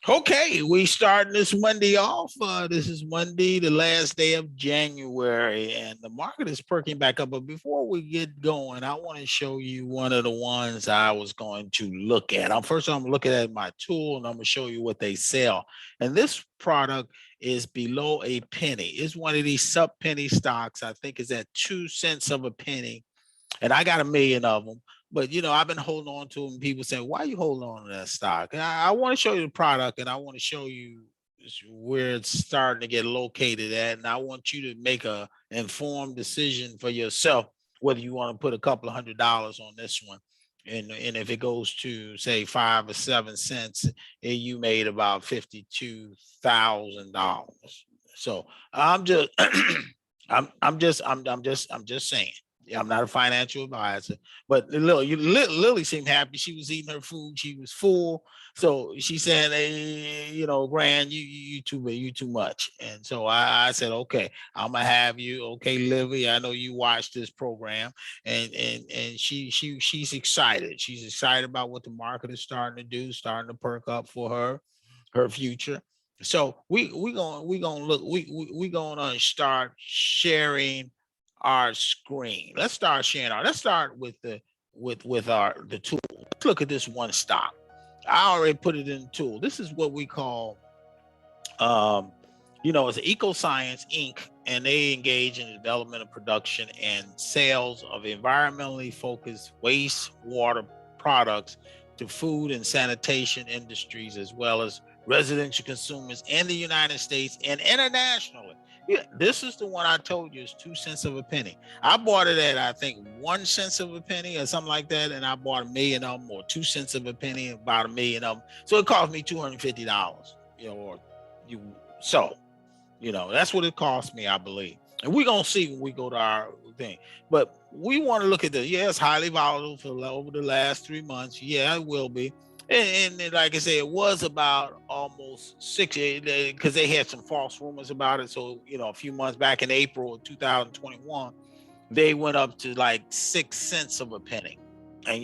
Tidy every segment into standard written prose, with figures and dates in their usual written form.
Okay, we starting this Monday off. This is Monday, the last day of January, and the market is perking back up. But before we get going, I want to show you one of the ones I was going to look at. I'm looking at my tool, and I'm going to show you what they sell. And this product is below a penny. It's one of these sub penny stocks. I think is at 2 cents of a penny, and I got a million of them. But I've been holding on to them. People say, "Why are you holding on to that stock?" And I want to show you the product, and I want to show you where it's starting to get located at, and I want you to make a informed decision for yourself whether you want to put a couple of $100 on this one. And if it goes to say 5 or 7 cents, and you made about $52,000. So I'm just I'm just saying. Yeah, I'm not a financial advisor, but Lily seemed happy. She was eating her food. She was full. So she said, "Hey, Gran, you too much." And so I said, "Okay, I'm gonna have you." Okay, Lily, I know you watch this program, and she's excited. She's excited about what the market is starting to do, starting to perk up for her future. So we gonna look we gonna start sharing our screen. Let's start sharing our. Let's start with the tool. Let's look at this one stock. I already put it in the tool. This is what we call, um, it's EcoScience Inc., and they engage in the development of production and sales of environmentally focused wastewater products to food and sanitation industries, as well as residential consumers in the United States and internationally. Yeah, this is the one I told you is 2 cents of a penny. I bought it at, I think, 1 cent of a penny or something like that, and I bought a million of them, or 2 cents of a penny, about a million of them. So it cost me $250, or you so that's what it cost me, I believe. And we're gonna see when we go to our thing. But we want to look at the it's highly volatile for over the last 3 months. Yeah, it will be. And like I said, it was about almost six because they had some false rumors about it. So, a few months back in April of 2021, they went up to like 6 cents of a penny. And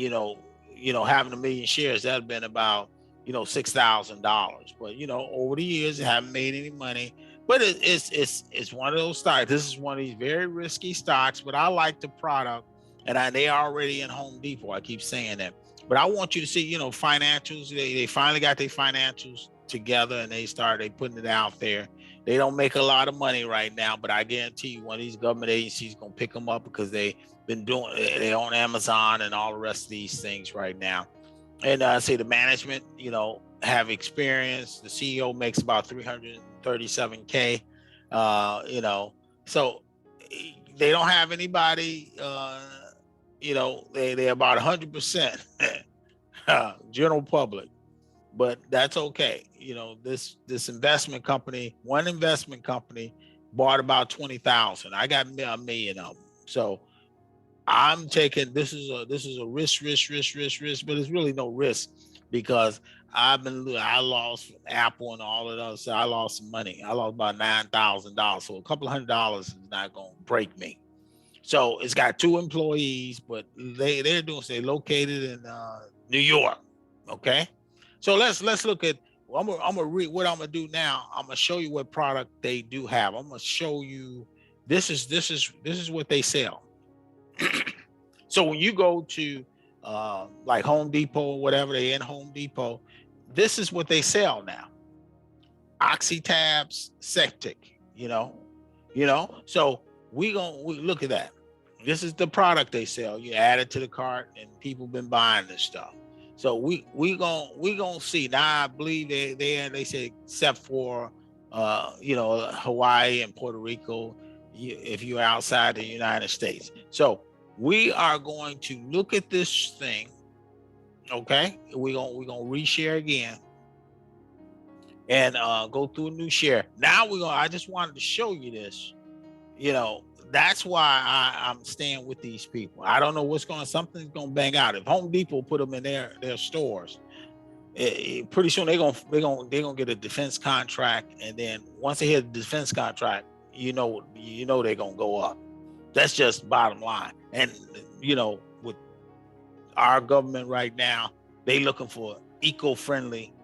having a million shares, that'd been about $6,000. But over the years, it haven't made any money. But it's one of those stocks. This is one of these very risky stocks, but I like the product, and they are already in Home Depot. I keep saying that, but I want you to see, financials. They finally got their financials together, and they putting it out there. They don't make a lot of money right now, but I guarantee you, one of these government agencies gonna pick them up because they they on Amazon and all the rest of these things right now. And say the management, have experience. The CEO makes about 337K. So they don't have anybody. They're about 100% general public, but that's okay. This investment company, one investment company, bought about 20,000. I got a million of them. So I'm taking this is a risk, but it's really no risk because I lost Apple and all of those. So I lost some money. I lost about $9,000. So a couple of $100 is not gonna break me. So it's got 2 employees, but they're located in New York. Okay, so let's look at. Well, I'm gonna read what I'm gonna do now. I'm gonna show you what product they do have. I'm gonna show you. This is what they sell. So when you go to like Home Depot or whatever, they in Home Depot, this is what they sell now. Oxytabs, Septic, So we look at that. This is the product they sell. You add it to the cart, and people been buying this stuff. So we gonna see. Now I believe they say except for Hawaii and Puerto Rico, if you're outside the United States. So we are going to look at this thing. Okay, we're gonna reshare again and go through a new share. Now I just wanted to show you this. That's why I'm staying with these people. I don't know something's gonna bang out. If Home Depot put them in their stores, pretty soon they're gonna get a defense contract, and then once they hit the defense contract, they're gonna go up. That's just bottom line. And with our government right now, they looking for eco-friendly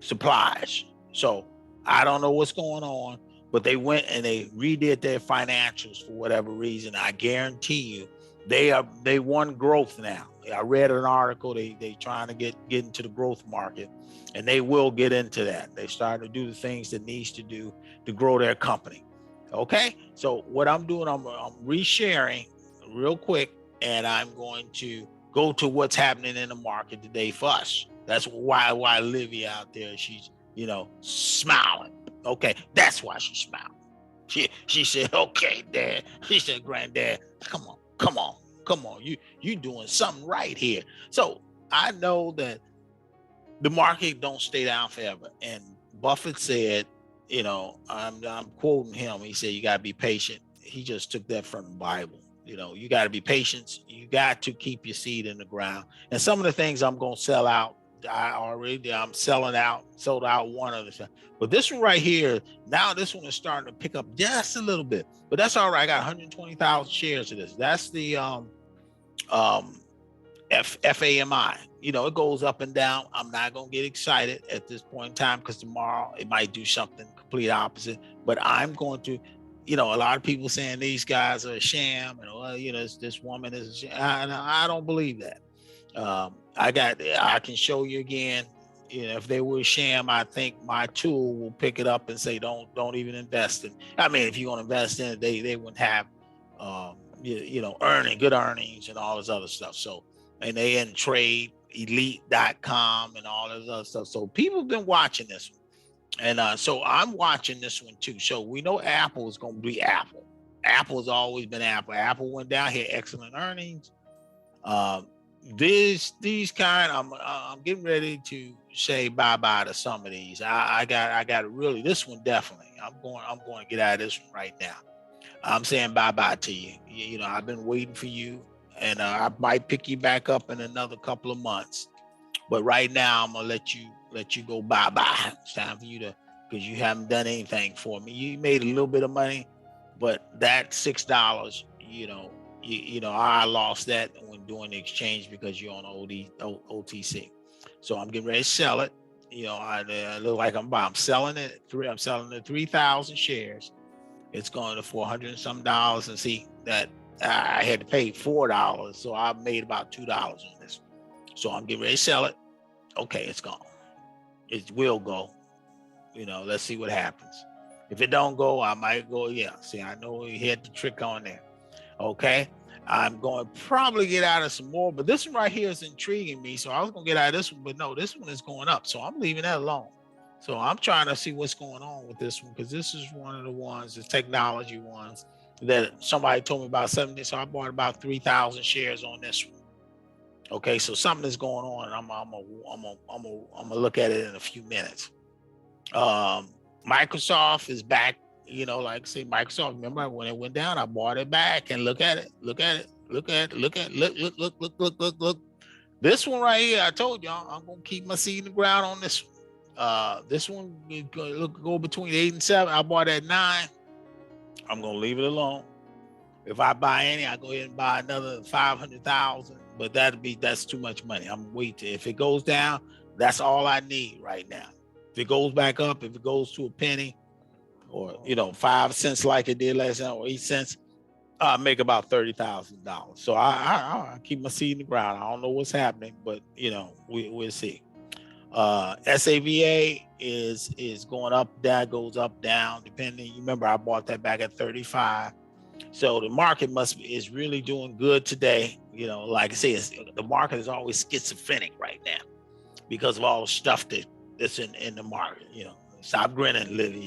supplies. So I don't know what's going on, but they went and they redid their financials for whatever reason. I guarantee you they won growth now. I read an article, they trying to get into the growth market, and they will get into that. They started to do the things that needs to do to grow their company. Okay, so what I'm doing, I'm resharing real quick, and I'm going to go to what's happening in the market today for us. That's why Livia out there, she's, you know, smiling. Okay, that's why she's smiling. She said, okay, Dad. She said, Granddad, come on. You doing something right here. So I know that the market don't stay down forever. And Buffett said, you know, I'm quoting him. He said, you gotta be patient. He just took that from the Bible. You know, you got to be patient. You got to keep your seed in the ground. And some of the things I'm going to sell out, I'm selling out, sold out one of them. But this one right here, now this one is starting to pick up just a little bit. But that's all right. I got 120,000 shares of this. That's the FAMI. You know, it goes up and down. I'm not going to get excited at this point in time because tomorrow it might do something complete opposite. But I'm going to, you know, a lot of people saying these guys are a sham, and well, you know, this woman is a sham. I don't believe that. I can show you again. You know, if they were a sham, I think my tool will pick it up and say, don't even invest in. I mean, if you're going to invest in it, they wouldn't have, you know, good earnings and all this other stuff. So, and they in trade elite.com and all this other stuff. So people have been watching this one. And so I'm watching this one too. So we know Apple is going to be Apple. Apple has always been Apple. Apple went down here, excellent earnings. These kind, I'm getting ready to say bye-bye to some of these. I got really, this one definitely. I'm going to get out of this one right now. I'm saying bye-bye to you. You know, I've been waiting for you, and I might pick you back up in another couple of months. But right now, I'm gonna let you go bye-bye. It's time for you to, because you haven't done anything for me. You made a little bit of money, but that $6, you know, I lost that when doing the exchange because you're on OTC. So I'm getting ready to sell it. You know, I look like I'm selling it. I'm selling the 3,000 shares. It's going to $400 and some, and see that I had to pay $4, so I made about $2 on this. So I'm getting ready to sell it. Okay, it's gone. It will go. You know, let's see what happens. If it don't go, I might go. Yeah, see, I know we had the trick on there. Okay, I'm going to probably get out of some more, but this one right here is intriguing me. So I was going to get out of this one, but no, this one is going up. So I'm leaving that alone. So I'm trying to see what's going on with this one, because this is one of the ones, the technology ones that somebody told me about 70. So I bought about 3,000 shares on this one. Okay, so something is going on, and I'm gonna look at it in a few minutes. Microsoft is back. You know, like say Microsoft. Remember when it went down, I bought it back, and look at it. Look. This one right here, I told y'all, I'm gonna keep my seed in the ground on this one. This one go between 8 and 7. I bought at 9. I'm gonna leave it alone. If I buy any, I go ahead and buy another 500,000. But that's too much money. I'm waiting. If it goes down, that's all I need right now. If it goes back up, if it goes to a penny, or 5 cents like it did last time, or 8 cents, I'll make about $30,000. So I keep my seed in the ground. I don't know what's happening, but we'll see. SAVA is going up, that goes up, down, depending. You remember I bought that back at 35. So the market is really doing good today. Like I say, the market is always schizophrenic right now because of all the stuff that's in the market. Stop grinning, Livy.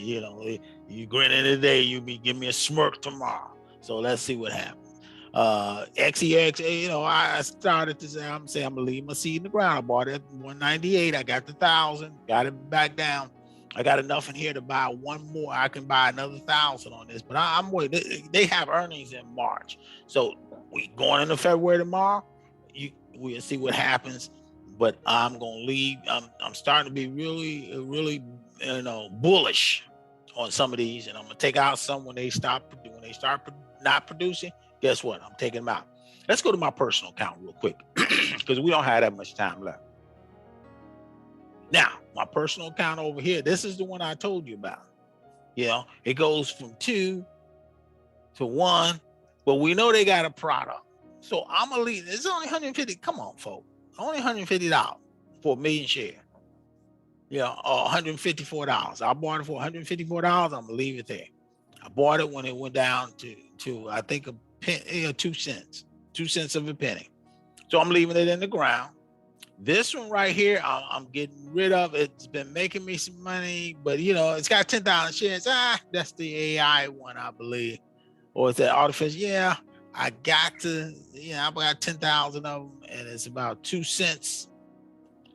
You grinning today, you be giving me a smirk tomorrow. So let's see what happens. XEX, I started to say, I'm gonna leave my seed in the ground. I bought it at 198. I got the 1,000, got it back down. I got enough in here to buy one more. I can buy another 1,000 on this, but I'm waiting. They have earnings in March, so we going into February tomorrow. We'll see what happens, but I'm gonna leave. I'm starting to be really bullish on some of these, and I'm gonna take out some when they start not producing. Guess what? I'm taking them out. Let's go to my personal account real quick because we don't have that much time left. Now, My personal account over here, this is the one I told you about. You know, it goes from 2 to 1, but we know they got a product. So I'm gonna leave. It's only 150. Come on, folks. Only $150 for a million share. Yeah, $154. I bought it for $154. I'm gonna leave it there. I bought it when it went down to I think a penny, 2 cents, 2 cents of a penny. So I'm leaving it in the ground. This one right here, I'm getting rid of. It's been making me some money, but you know, it's got 10,000 shares. That's the AI one, I believe. Or is that artificial? Yeah, I got to, I got 10,000 of them, and it's about 2 cents.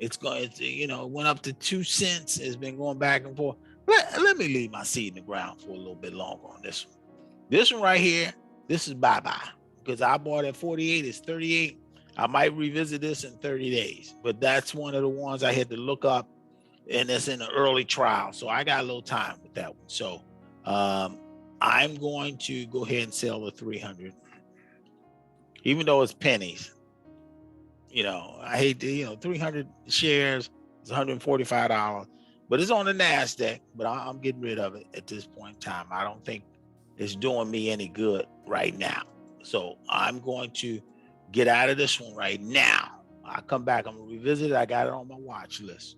It's going, you know, it went up to 2 cents. It's been going back and forth. Let me leave my seed in the ground for a little bit longer on this one. This one right here, this is bye-bye, because I bought at 48, it's 38. I might revisit this in 30 days, but that's one of the ones I had to look up, and it's in the early trial. So I got a little time with that one. So I'm going to go ahead and sell the 300, even though it's pennies. You know, I hate to, 300 shares is $145, but it's on the NASDAQ, but I'm getting rid of it at this point in time. I don't think it's doing me any good right now. So I'm going to get out of this one right now. I'll come back. I'm going to revisit it. I got it on my watch list.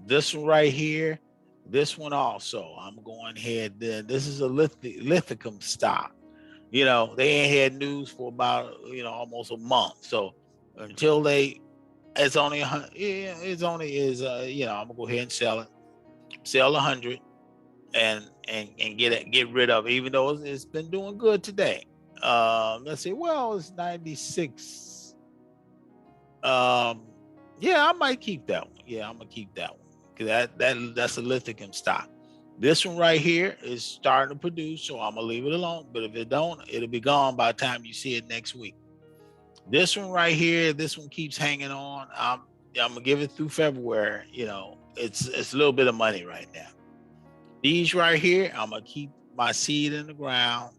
This one right here, this one also, I'm going ahead. This is a lithium stock. You know, they ain't had news for about, almost a month. So until it's only, I'm gonna go ahead and sell it, sell 100 and get rid of it, even though it's been doing good today. Let's see, well, it's 96. Yeah, I might keep that one. Yeah, I'm gonna keep that one, because that's a lithium stock. This one right here is starting to produce, so I'm gonna leave it alone. But if it don't, it'll be gone by the time you see it next week. This one right here, this one keeps hanging on. I'm gonna give it through February. You know, it's a little bit of money right now. These right here, I'm gonna keep my seed in the ground.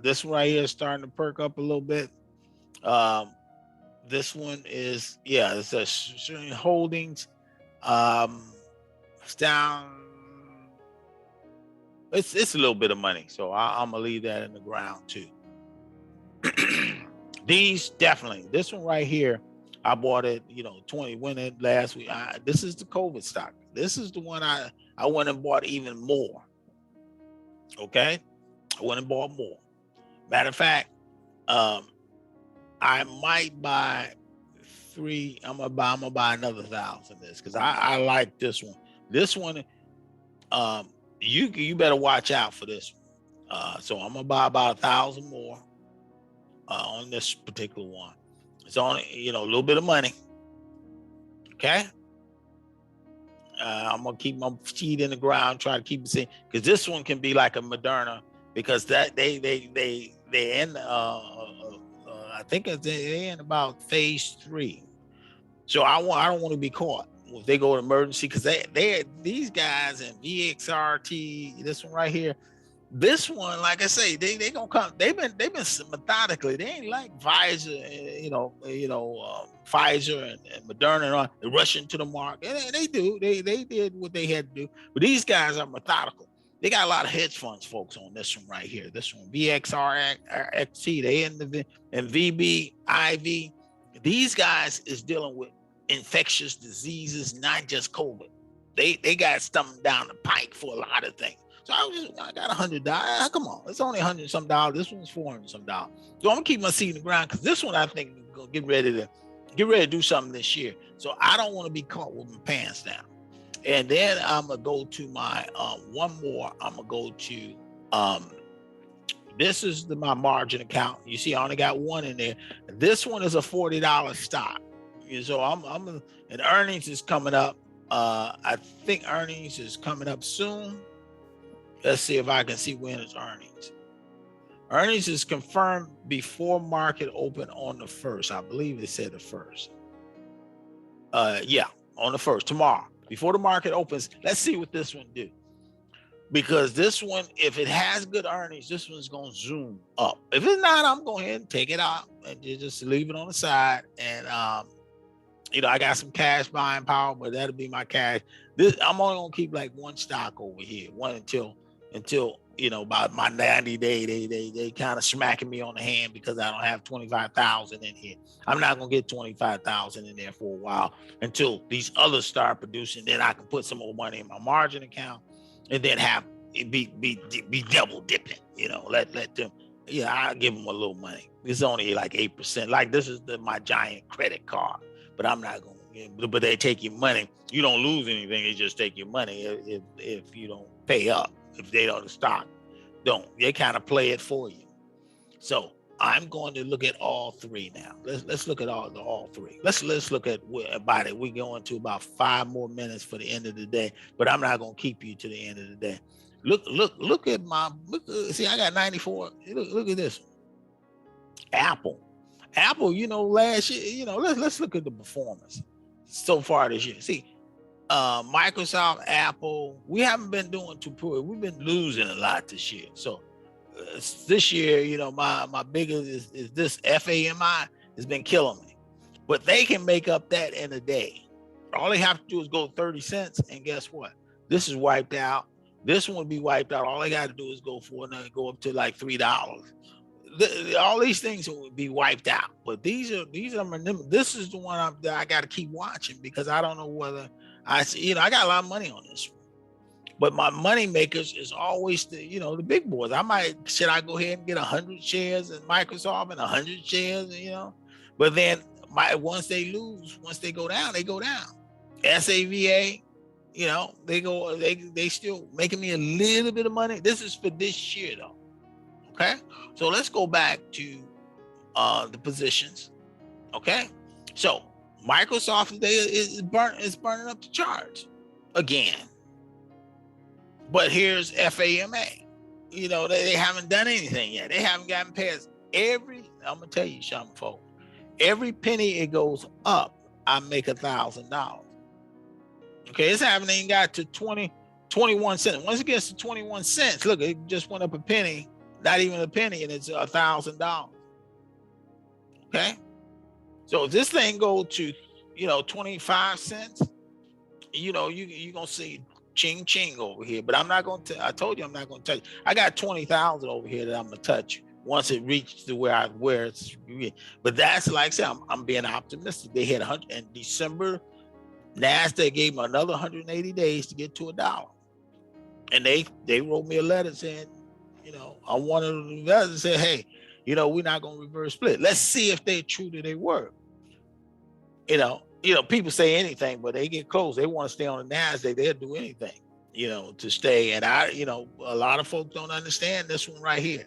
This one right here is starting to perk up a little bit. This one is, it's a certain holdings. It's down. It's a little bit of money, so I'm gonna leave that in the ground too. These definitely. This one right here, I bought it. 20 went in last week. This is the COVID stock. This is the one I went and bought even more. Okay, I went and bought more. Matter of fact, I might buy 3. I'm gonna buy another 1,000 of this, because I like this one. This one, you better watch out for this one. So I'm gonna buy about 1,000 more on this particular one. It's only a little bit of money. Okay. I'm gonna keep my seed in the ground, try to keep it safe, because this one can be like a Moderna, because that they in I think they in about phase 3. So I don't want to be caught if they go to emergency, because these guys in VXRT, this one right here, this one, like I say, they gonna come. They've been methodically. They ain't like Pfizer, Pfizer and Moderna and all. They rush into the market, and they do. They did what they had to do. But these guys are methodical. They got a lot of hedge funds folks on this one right here. This one, VXRXT, they in the and VBIV. These guys is dealing with infectious diseases, not just COVID. They got something down the pike for a lot of things. So I got $100. Come on, it's only $100 some dollars. This one's $400 some dollars. So I'm gonna keep my seed in the ground, because this one I think is gonna get ready to do something this year. So I don't want to be caught with my pants down. And then I'm gonna go to my one more. I'm gonna go to this is my margin account. You see, I only got one in there. This one is a $40 stock. So and earnings is coming up. I think earnings is coming up soon. Let's see if I can see when it's earnings. Earnings is confirmed before market open on the 1st. I believe they said the 1st. On the 1st, tomorrow, before the market opens. Let's see what this one do. Because this one, if it has good earnings, this one's going to zoom up. If it's not, I'm going ahead and take it out and just leave it on the side. And You know, I got some cash buying power, but that'll be my cash. This I'm only gonna keep like one stock over here, one until you know about my 90 day. They kind of smacking me on the hand because I don't have 25,000 in here. I'm not gonna get 25,000 in there for a while until these others start producing. Then I can put some more money in my margin account, and then have it be double dipping. You know, let them. Yeah, I'll give them a little money. It's only like 8%. Like this is my giant credit card. But I'm not going to, but they take your money. You don't lose anything. They just take your money if you don't pay up. If they don't stop, they kind of play it for you. So I'm going to look at all three now. Let's look at all three. Let's look at about it. We're going to about 5 more minutes for the end of the day, but I'm not going to keep you to the end of the day. Look at my see, I got 94. Look at this. Apple, you know, last year, you know, let's look at the performance so far this year. See, Microsoft, Apple, we haven't been doing too poor. We've been losing a lot this year. So this year, you know, my biggest is this FAMI has been killing me, but they can make up that in a day. All they have to do is go 30 cents, and guess what? This is wiped out. This one will be wiped out. All they got to do is go for it and go up to like $3. All these things will be wiped out, but these are this is the one that I got to keep watching because I don't know whether I see, you know, I got a lot of money on this one, but my money makers is always the big boys. Should I go ahead and get 100 shares in Microsoft and 100 shares, you know, but then once they go down, SAVA, you know, they still making me a little bit of money. This is for this year though. Okay, so let's go back to the positions. Okay, so Microsoft today is burning up the charts again. But here's FAMA. You know, they haven't done anything yet. They haven't gotten past I'm gonna tell you something, folks. Every penny it goes up, I make $1,000. Okay, it's haven't even got to 21 cents. Once it gets to 21 cents, look, it just went up a penny. Not even a penny, and it's $1,000. Okay, so if this thing go to 25 cents, you know you're gonna see ching ching over here. But I'm not gonna I told you I'm not gonna touch. I got 20,000 over here that I'm gonna touch once it reaches to where it's. But that's like I said, I'm being optimistic. They had 100 in December. NASDAQ gave them another 180 days to get to $1, and they wrote me a letter saying, you know, I wanted the investors to say, hey, you know, we're not going to reverse split. Let's see if they're true to their word. You know, people say anything, but they get close. They want to stay on the NASDAQ. They'll do anything, you know, to stay. And a lot of folks don't understand this one right here.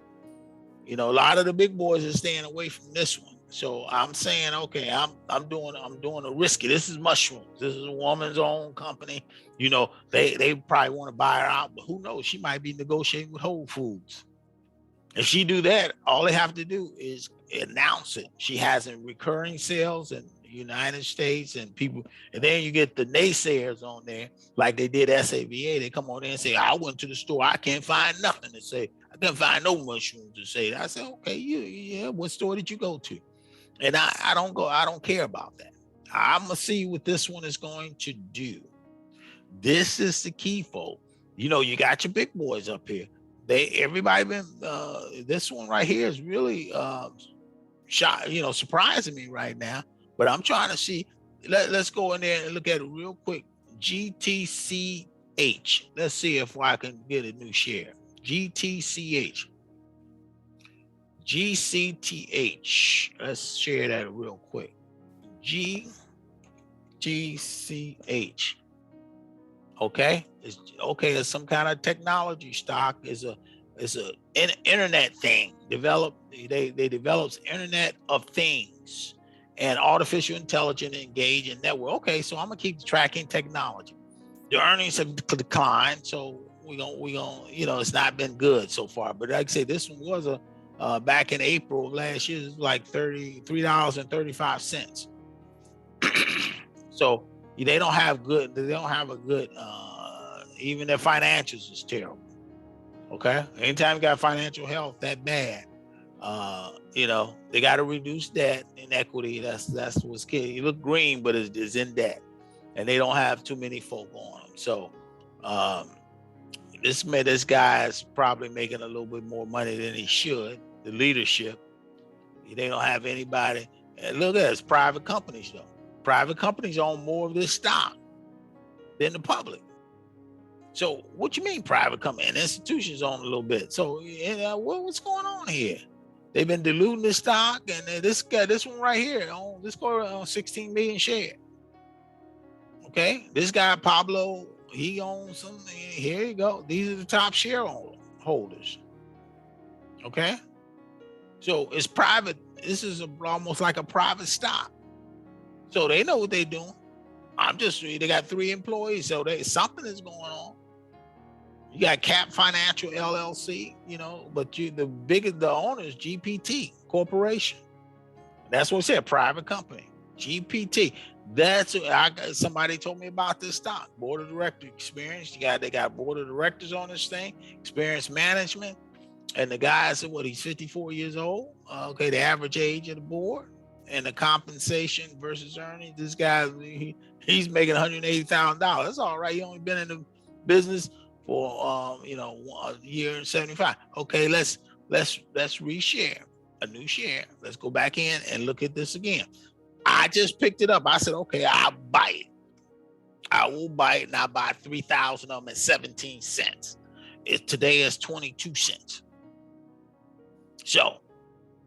You know, a lot of the big boys are staying away from this one. So I'm saying, okay, I'm doing a risky. This is mushrooms. This is a woman's own company. You know, they probably want to buy her out, but who knows? She might be negotiating with Whole Foods. If she do that, all they have to do is announce it. She has recurring sales in the United States, and people, and then you get the naysayers on there, like they did SAVA. They come on there and say, I went to the store, I can't find nothing to say. I couldn't find no mushrooms to say. I said, okay, yeah, what store did you go to? And I don't care about that. I'm gonna see what this one is going to do. This is the key, folks. You know, you got your big boys up here. Everybody been this one right here is really surprising me right now. But I'm trying to see. Let's go in there and look at it real quick. GTCH. Let's see if I can get a new share. GTCH. GCTH. Let's share that real quick. GCH. Okay, it's some kind of technology stock. It's an internet thing. They develops Internet of Things and artificial intelligence engaged network. Okay, so I'm gonna keep tracking technology. The earnings have declined, so we gonna it's not been good so far. But like I say, this one was back in April of last year, it was like $33.35. So they don't have a good even their financials is terrible. Okay, anytime you got financial health that bad, You know, they got to reduce debt and equity. That's what's key. You look green, but it's in debt, and they don't have too many folk on them. So this guy is probably making a little bit more money than he should. The leadership, they don't have anybody. And look at it, it's private companies though. Private companies own more of this stock than the public. So what you mean private company and institutions own a little bit? So what's going on here? They've been diluting the stock, and this one right here, this go 16 million shares. Okay, this guy Pablo, he owns some. Here you go. These are the top shareholders. Okay, so it's private. This is almost like a private stock. So they know what they're doing. They got 3 employees, so something is going on. You got Cap Financial LLC, you know, but the owner is GPT Corporation. That's what it said, private company, GPT. Somebody told me about this stock. Board of director experience. They got board of directors on this thing, experience management. And the guy said, he's 54 years old. Okay, the average age of the board and the compensation versus earnings. This guy, he's making $180,000. That's all right. He only been in the business for a year and 75. Okay, let's reshare a new share. Let's go back in and look at this again. I just picked it up. I said, okay, I'll buy it. I will buy it, and I buy 3,000 of them at 17 cents. Today is 22 cents. So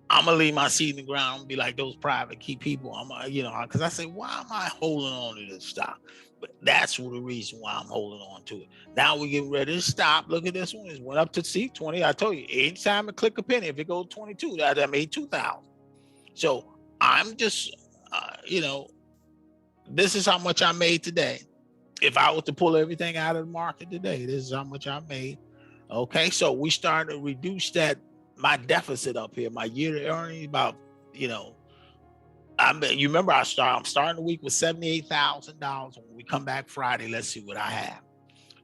I'm gonna leave my seed in the ground and be like those private key people. Because I say, why am I holding on to this stock? But that's the reason why I'm holding on to it. Now we get ready to stop. Look at this one. It went up to see 20. I told you, anytime I click a penny, if it goes 22, I made 2,000. So I'm just, this is how much I made today. If I was to pull everything out of the market today, this is how much I made. Okay, so we started to reduce my deficit up here, my yearly earnings about, you remember I'm starting the week with $78,000. When we come back Friday, let's see what I have.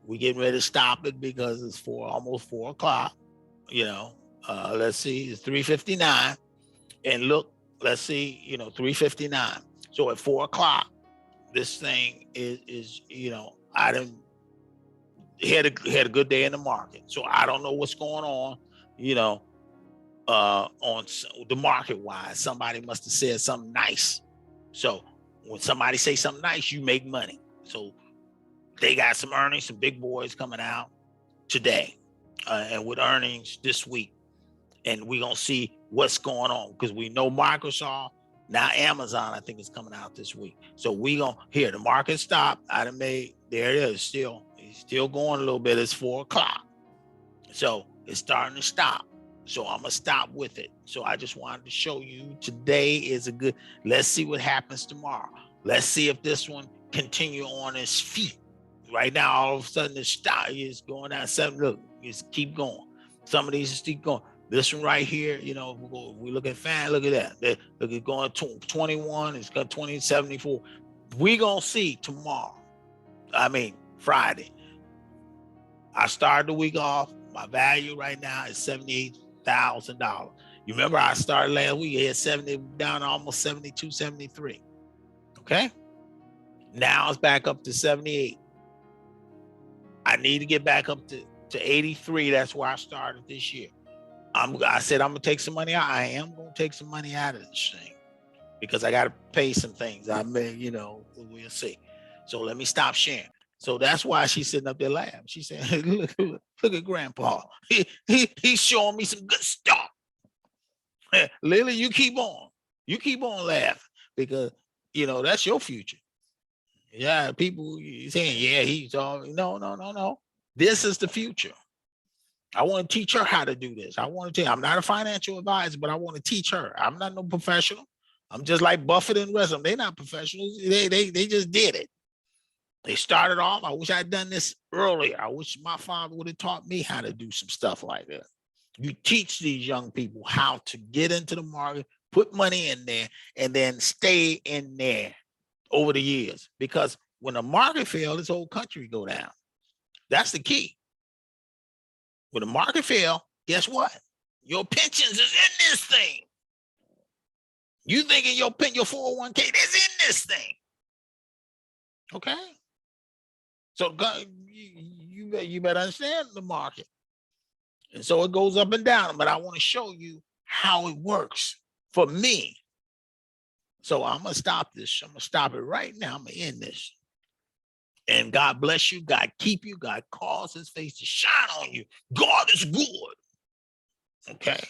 We getting ready to stop it because it's almost 4 o'clock. Let's see, it's 3:59, and look, let's see, 3:59. So at 4 o'clock, this thing is I didn't had a good day in the market. So I don't know what's going on, on the market wise. Somebody must have said something nice. So when somebody say something nice, you make money. So they got some earnings, some big boys coming out today, and with earnings this week, and we're gonna see what's going on, because we know Microsoft, now Amazon I think is coming out this week. So the market stopped. I done made, there it is, it's still going a little bit. It's 4 o'clock, so it's starting to stop. So I'm gonna stop with it. So I just wanted to show you today is let's see what happens tomorrow. Let's see if this one continue on its feet. Right now, all of a sudden the stock is going down 7. Look, just keep going. Some of these just keep going. This one right here, if we look at FAMI, look at that. Look, it's going to 21, it's got 2074. We gonna see tomorrow. Friday. I started the week off. My value right now is $78,000. You remember I started last week, it had 70 down to almost 72, 73. Okay. Now it's back up to 78. I need to get back up to 83. That's where I started this year. I said I'm gonna take some money out. I am gonna take some money out of this thing because I gotta pay some things. We'll see. So let me stop sharing. So that's why she's sitting up there laughing. She said, look at Grandpa. He's showing me some good stuff. Lily, you keep on. You keep on laughing because, that's your future. Yeah, people saying, yeah, he's all, no. This is the future. I want to teach her how to do this. I'm not a financial advisor, but I want to teach her. I'm not no professional. I'm just like Buffett and the rest of them. They're not professionals. They just did it. They started off. I wish I'd done this earlier. I wish my father would have taught me how to do some stuff like that. You teach these young people how to get into the market, put money in there, and then stay in there over the years. Because when the market fails, this whole country go down. That's the key. When the market fails, guess what? Your pensions is in this thing. You thinking your 401k is in this thing. Okay. So you better understand the market. And so it goes up and down, but I want to show you how it works for me. So I'm going to stop this. I'm going to stop it right now. I'm going to end this. And God bless you. God keep you. God cause his face to shine on you. God is good. Okay.